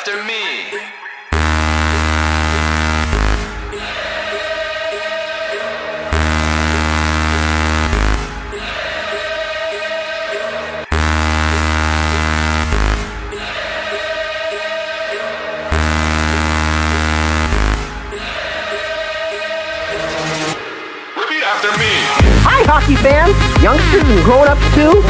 after me. Repeat after me. Hi, hockey fans, youngsters and grown-ups too.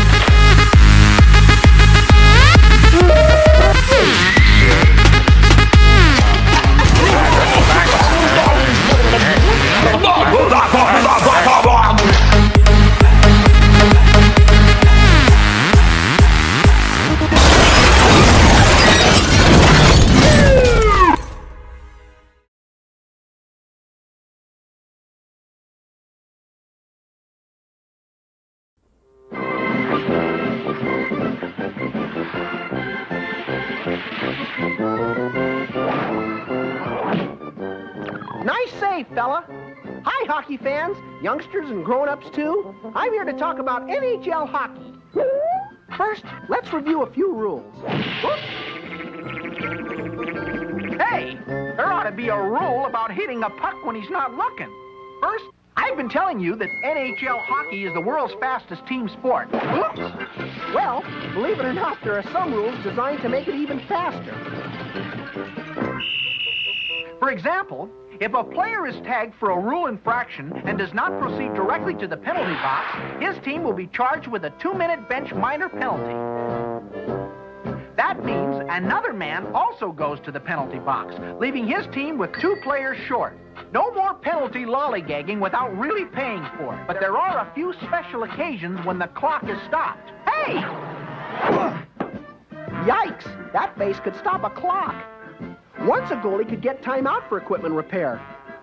Nice save, fella. Hi, hockey fans, youngsters and grown-ups too. I'm here to talk about NHL hockey. First, let's review a few rules. Whoops. Hey, there ought to be a rule about hitting a puck when he's not looking. First, I've been telling you that NHL hockey is the world's fastest team sport. Oops. Well, believe it or not, there are some rules designed to make it even faster. For example, if a player is tagged for a rule infraction and does not proceed directly to the penalty box, his team will be charged with a 2-minute bench minor penalty. That means another man also goes to the penalty box, leaving his team with 2 players short. No more penalty lollygagging without really paying for it. But there are a few special occasions when the clock is stopped. Hey! Yikes! That face could stop a clock. Once a goalie could get time out for equipment repair.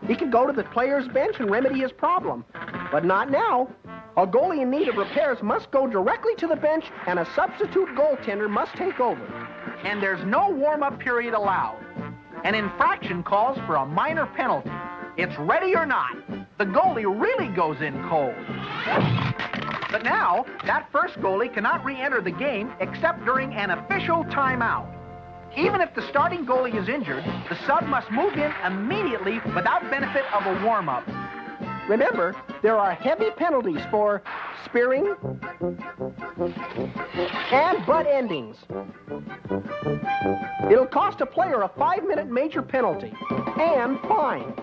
He could go to the player's bench and remedy his problem. But not now. A goalie in need of repairs must go directly to the bench, and a substitute goaltender must take over. And there's no warm-up period allowed. An infraction calls for a minor penalty. It's ready or not. The goalie really goes in cold. But now, that first goalie cannot re-enter the game except during an official timeout. Even if the starting goalie is injured, the sub must move in immediately without benefit of a warm-up. Remember, there are heavy penalties for spearing and butt endings. It'll cost a player a 5-minute major penalty and fine.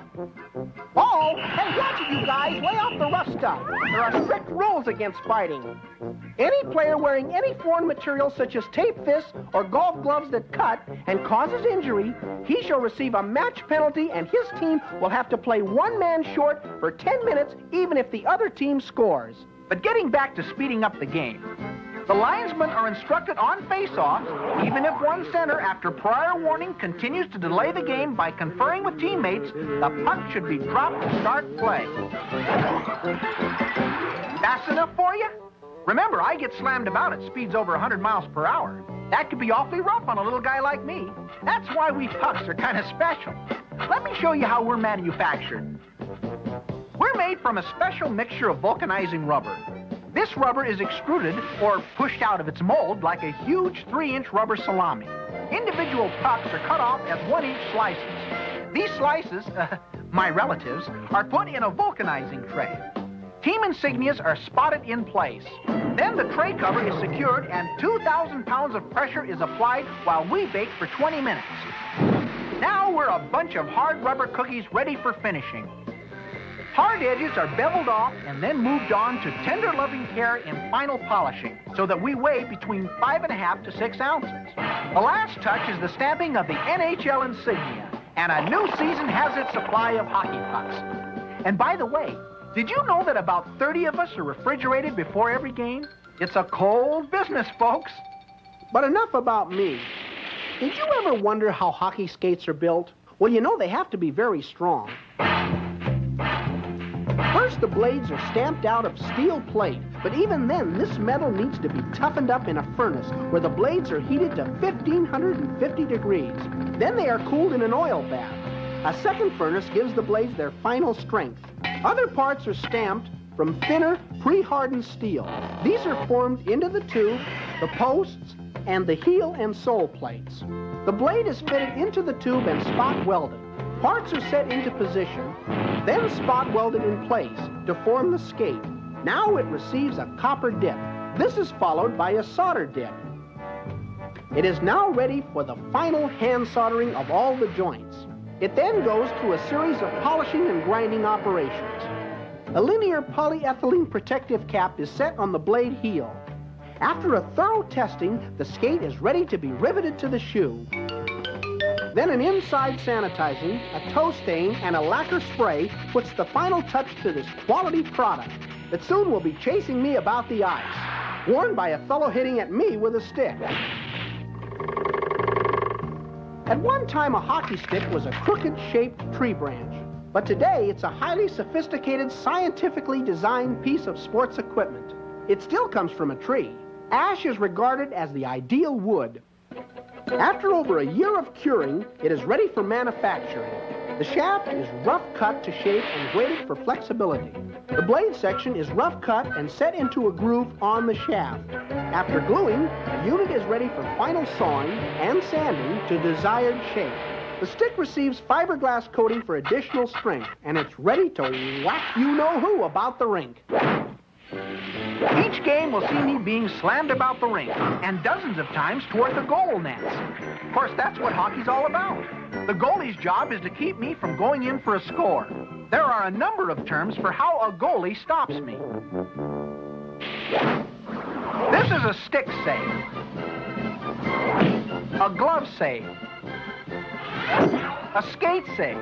Oh, hey, watch it, you guys. Lay off the rough stuff. There are strict rules against fighting. Any player wearing any foreign material such as tape fists or golf gloves that cut and causes injury, he shall receive a match penalty, and his team will have to play one man short for 10 minutes even if the other team scores. But getting back to speeding up the game, the linesmen are instructed on face-off, even if one center, after prior warning, continues to delay the game by conferring with teammates, the puck should be dropped to start play. Fast enough for you? Remember, I get slammed about at speeds over 100 miles per hour. That could be awfully rough on a little guy like me. That's why we pucks are kind of special. Let me show you how we're manufactured. We're made from a special mixture of vulcanizing rubber. This rubber is extruded or pushed out of its mold like a huge 3-inch rubber salami. Individual pucks are cut off as 1-inch slices. These slices, my relatives, are put in a vulcanizing tray. Team insignias are spotted in place. Then the tray cover is secured and 2,000 pounds of pressure is applied while we bake for 20 minutes. Now we're a bunch of hard rubber cookies ready for finishing. Hard edges are beveled off and then moved on to tender loving care in final polishing so that we weigh between 5.5 to 6 ounces. The last touch is the stamping of the NHL insignia, and a new season has its supply of hockey pucks. And by the way, did you know that about 30 of us are refrigerated before every game? It's a cold business, folks. But enough about me. Did you ever wonder how hockey skates are built? Well, you know they have to be very strong. First, the blades are stamped out of steel plate, but even then, this metal needs to be toughened up in a furnace where the blades are heated to 1,550 degrees. Then they are cooled in an oil bath. A second furnace gives the blades their final strength. Other parts are stamped from thinner, pre-hardened steel. These are formed into the tube, the posts, and the heel and sole plates. The blade is fitted into the tube and spot welded. Parts are set into position, then spot welded in place to form the skate. Now it receives a copper dip. This is followed by a solder dip. It is now ready for the final hand soldering of all the joints. It then goes through a series of polishing and grinding operations. A linear polyethylene protective cap is set on the blade heel. After a thorough testing, the skate is ready to be riveted to the shoe. Then an inside sanitizing, a toe stain, and a lacquer spray puts the final touch to this quality product that soon will be chasing me about the ice, worn by a fellow hitting at me with a stick. At one time, a hockey stick was a crooked-shaped tree branch, but today it's a highly sophisticated, scientifically designed piece of sports equipment. It still comes from a tree. Ash is regarded as the ideal wood. After over a year of curing, it is ready for manufacturing. The shaft is rough cut to shape and graded for flexibility. The blade section is rough cut and set into a groove on the shaft. After gluing, the unit is ready for final sawing and sanding to desired shape. The stick receives fiberglass coating for additional strength, and it's ready to whack you-know-who about the rink. Each game will see me being slammed about the rink, and dozens of times toward the goal nets. Of course, that's what hockey's all about. The goalie's job is to keep me from going in for a score. There are a number of terms for how a goalie stops me. This is a stick save, a glove save, a skate save,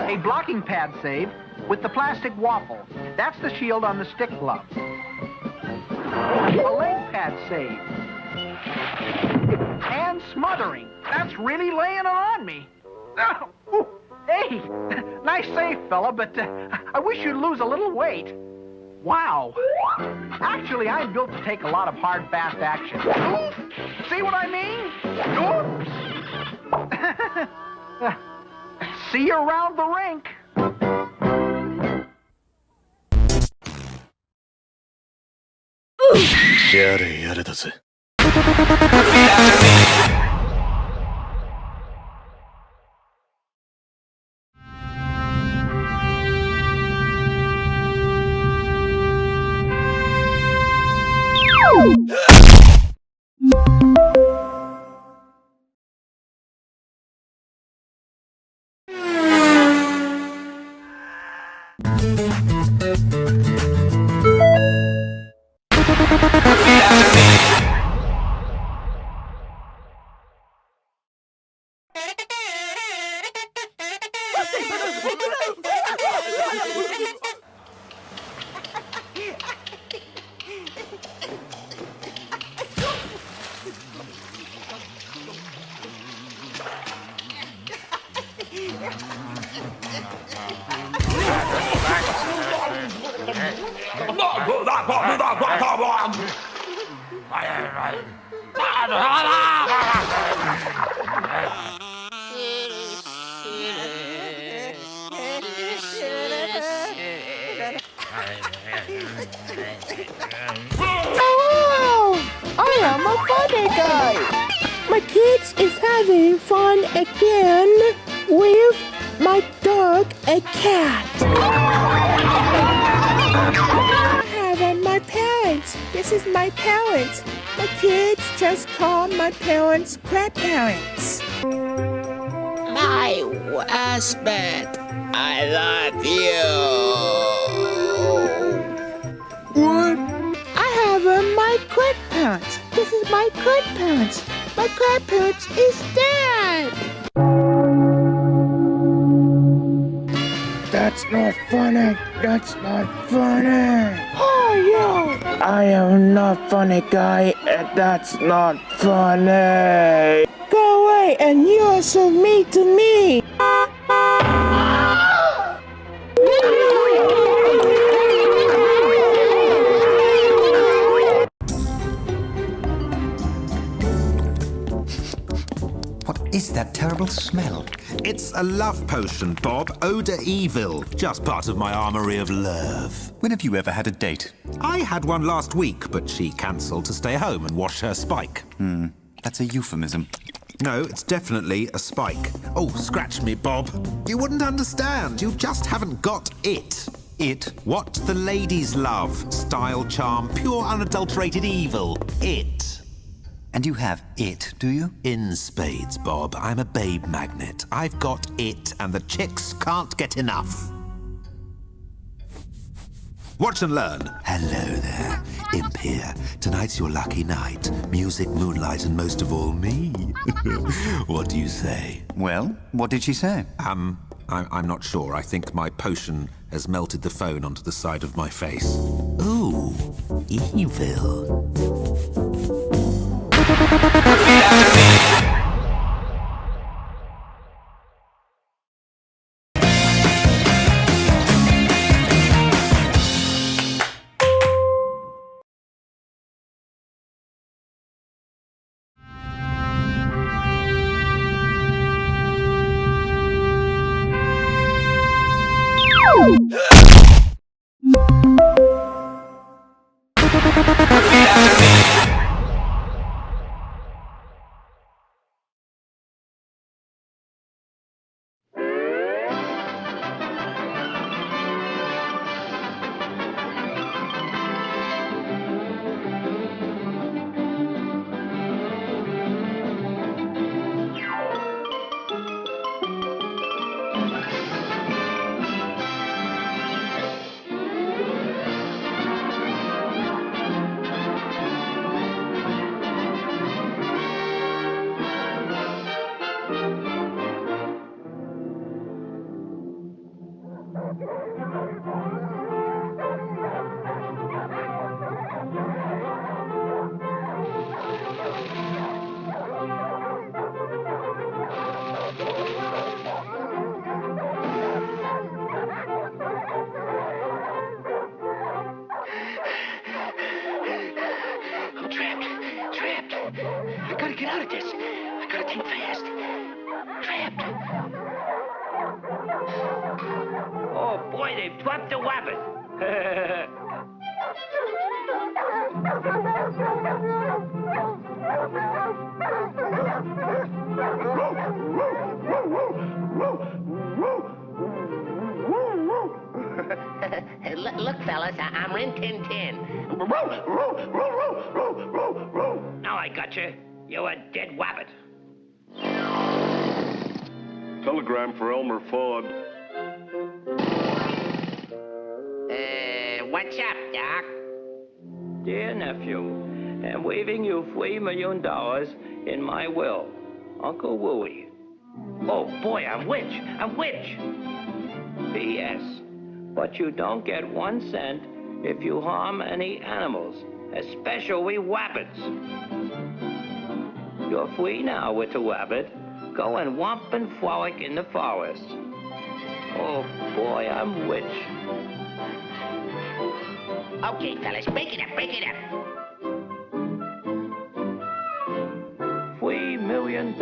a blocking pad save with the plastic waffle. That's the shield on the stick glove. A leg pad save. And smothering. That's really laying it on me. Hey, nice save, fella, but I wish you'd lose a little weight. Wow. Actually, I'm built to take a lot of hard, fast action. See what I mean? Oops. See you around the rink. Hello! I am a funny guy. My kids is having fun again with my dog, a cat. I have my parents. This is my parents. My kids just call my parents grandparents. My husband, I love you. What? I have my grandparents. This is my grandparents. My grandparents is dead. That's not funny. That's not funny. Oh, yo. I am not funny, guy. That's not funny. Go away and you're so mean to me. What is that terrible smell? It's a love potion, Bob. Odor evil. Just part of my armory of love. When have you ever had a date? I had one last week, but she cancelled to stay home and wash her spike. That's a euphemism. No, it's definitely a spike. Oh, scratch me, Bob. You wouldn't understand. You just haven't got it. It? What the ladies love. Style, charm, pure unadulterated evil. It. And you have it, do you? In spades, Bob. I'm a babe magnet. I've got it, and the chicks can't get enough. Watch and learn. Hello there, Imp here. Tonight's your lucky night. Music, moonlight, and most of all, me. What do you say? Well, what did she say? I'm not sure. I think my potion has melted the phone onto the side of my face. Ooh, evil. Get out of this. I gotta think fast. Trapped. Oh, boy, they've dropped the wabbit. Look, fellas, I'm Rin Tin Tin. Now I got you. You're a dead wabbit. Telegram for Elmer Fudd. What's up, Doc? Dear nephew, I'm waiving you $3 million in my will. Uncle Wooey. Oh, boy, I'm rich. P.S. But you don't get 1 cent if you harm any animals, especially wabbits. You're free now with the wabbit. Go and whomp and frolic in the forest. Oh, boy, I'm rich. Okay, fellas, break it up. $3 million.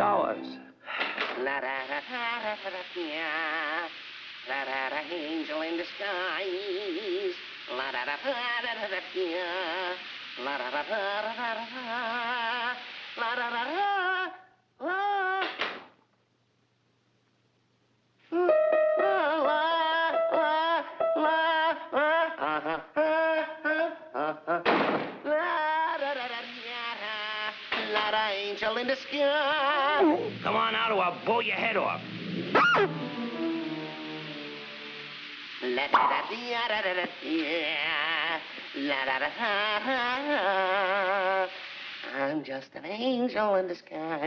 Angel in disguise. Angel in the sky. Come on out or I'll blow your head off. I'm just an angel in disguise.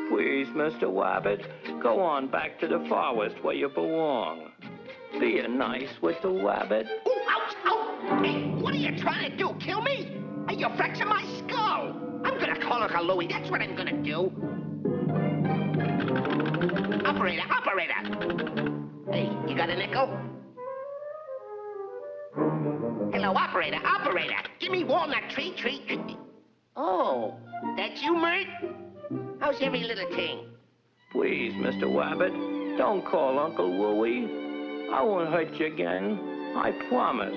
Please, Mr. Wabbit, go on back to the forest where you belong. Be nice with the wabbit. Ooh, ouch, ouch! Hey, what are you trying to do? Kill me? Hey, you're fracturing my skull. I'm gonna call Uncle Louie. That's what I'm gonna do. Operator, operator. Hey, you got a nickel? Hello, operator, operator. Give me walnut treat. Oh, that's you, Mert? How's every little thing? Please, Mr. Wabbit, don't call Uncle Louie. I won't hurt you again. I promise.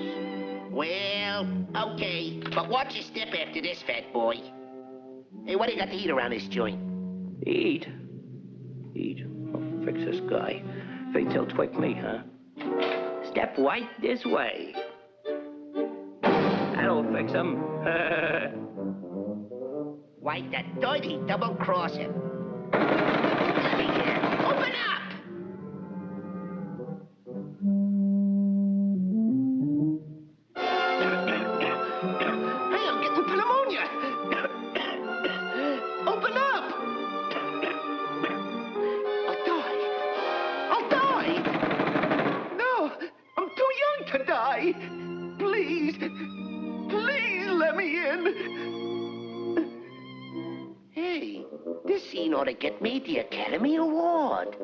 Well, okay. But watch your step after this, fat boy. Hey, what do you got to eat around this joint? Eat? I'll fix this guy. Think he'll twig me, huh? Step right this way. That'll fix him. Why, the dirty double-crosser. Let me in. Open up! Hey, I'm getting pneumonia. Open up! I'll die! No, I'm too young to die. Please let me in. Hey, this scene ought to get me the Academy Award.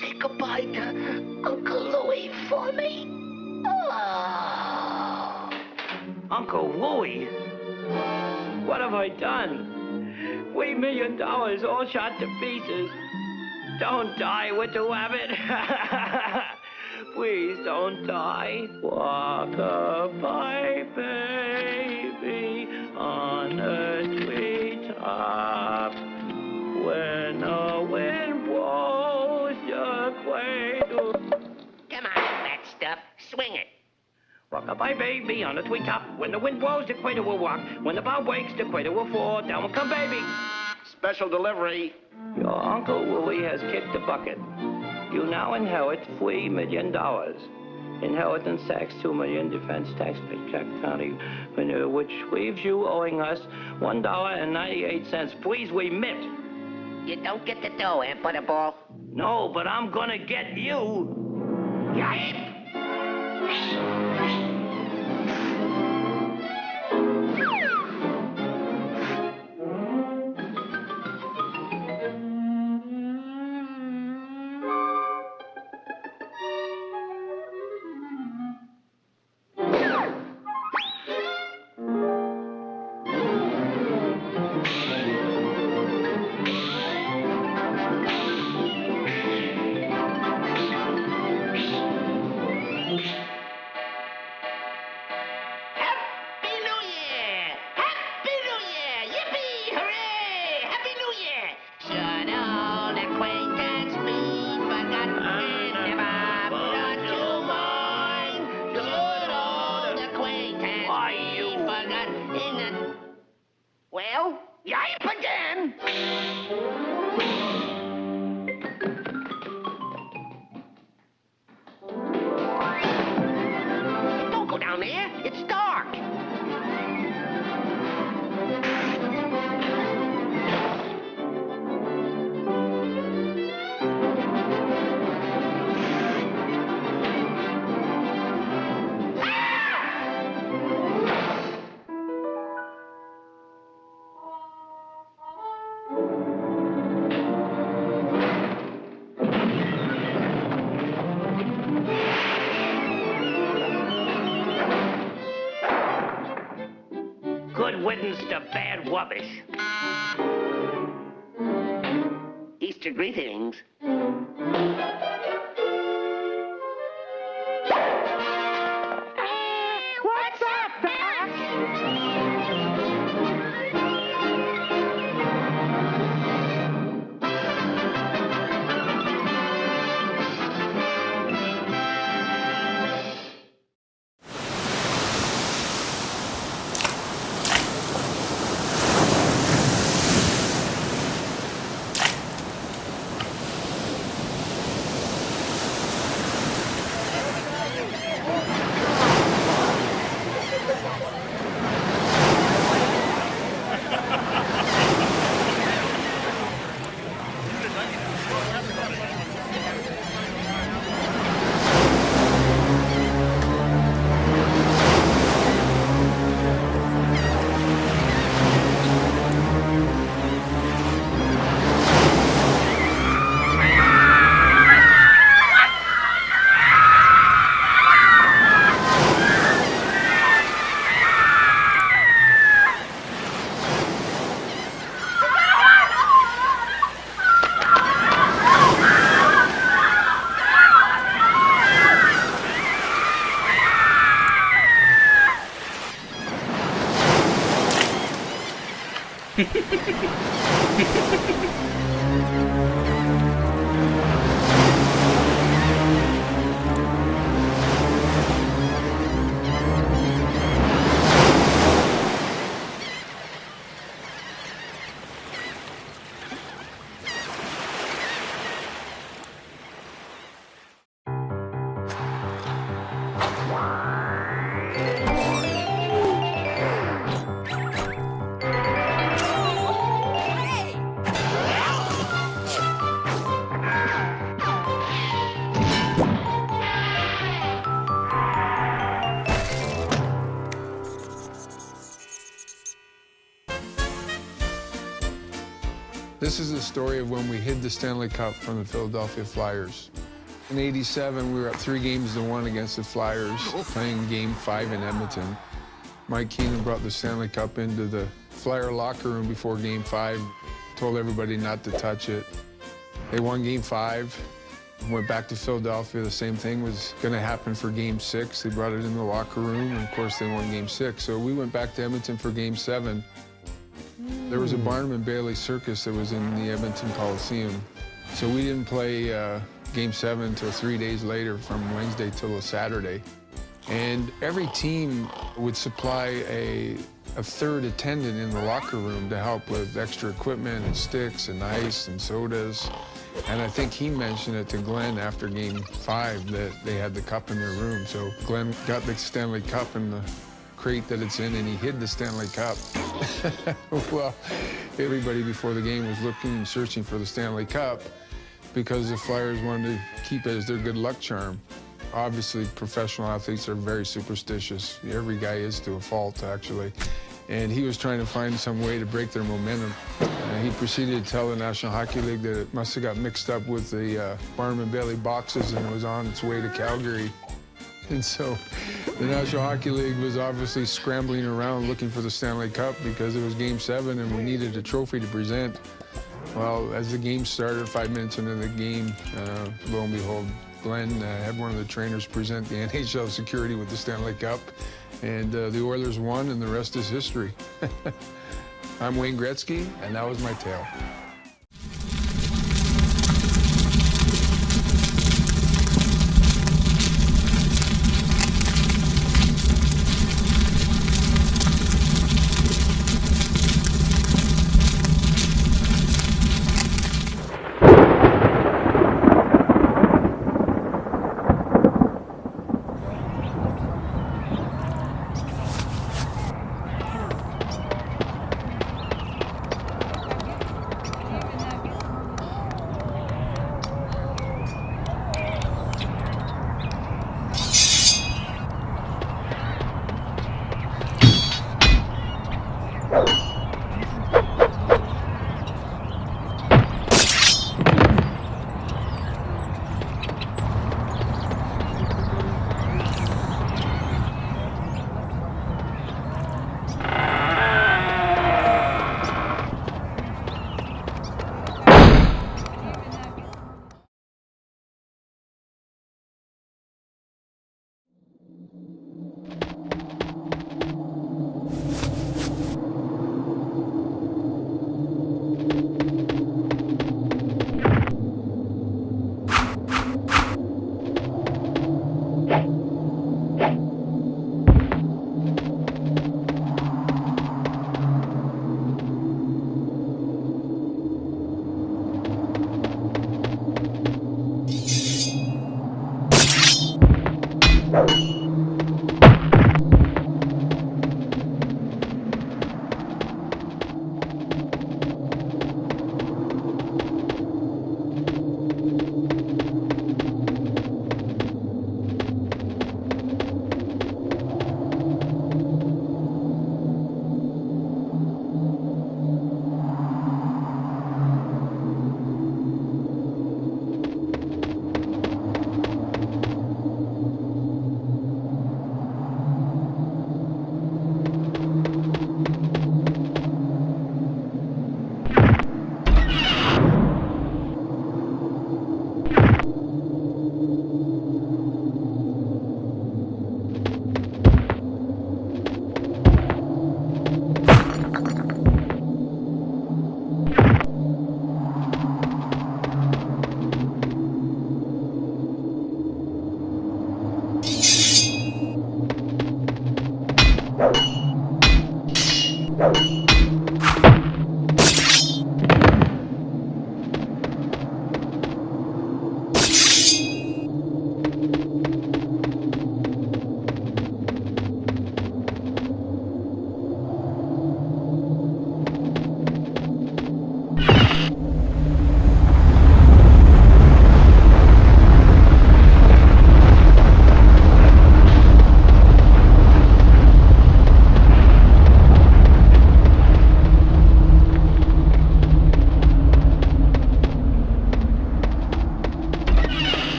Say goodbye to Uncle Louie for me. Oh. Uncle Louie? What have I done? $3 million all shot to pieces. Don't die with the rabbit. Please don't die. Walk by, baby, on the treetop. When the wind blows the cradle. Come on, that stuff. Swing it. Walk by, baby, on the treetop. When the wind blows, the cradle will rock. When the bow breaks, the cradle will fall. Down will come, baby. Special delivery. Your Uncle Louie has kicked the bucket. You now inherit $3 million. Inheritance tax, $2 million, defense tax, paycheck county, which leaves you owing us $1.98. Please remit. You don't get the dough, eh, Butterball? No, but I'm gonna get you. Yipe! Well, yipe again! Don't go down there. It's dark. Good riddance to bad rubbish. Easter greetings. What's up, Doc? This is the story of when we hid the Stanley Cup from the Philadelphia Flyers. In '87, we were up 3-1 against the Flyers, playing Game 5 in Edmonton. Mike Keenan brought the Stanley Cup into the Flyer locker room before Game 5, told everybody not to touch it. They won Game 5, went back to Philadelphia. The same thing was going to happen for Game 6. They brought it in the locker room, and of course they won Game 6. So we went back to Edmonton for Game 7. There was a Barnum and Bailey circus that was in the Edmonton Coliseum. So we didn't play Game 7 until 3 days later, from Wednesday till a Saturday. And every team would supply a third attendant in the locker room to help with extra equipment and sticks and ice and sodas. And I think he mentioned it to Glenn after Game 5 that they had the cup in their room. So Glenn got the Stanley Cup in the crate that it's in, and he hid the Stanley Cup. Well, everybody before the game was looking and searching for the Stanley Cup because the Flyers wanted to keep it as their good luck charm. Obviously, professional athletes are very superstitious. Every guy is, to a fault, actually. And he was trying to find some way to break their momentum. He proceeded to tell the National Hockey League that it must have got mixed up with the Barnum and Bailey boxes and it was on its way to Calgary. And so the National Hockey League was obviously scrambling around looking for the Stanley Cup because it was Game 7 and we needed a trophy to present. Well, as the game started, 5 minutes into the game, lo and behold, Glenn had one of the trainers present the NHL security with the Stanley Cup, and the Oilers won, and the rest is history. I'm Wayne Gretzky, and that was my tale.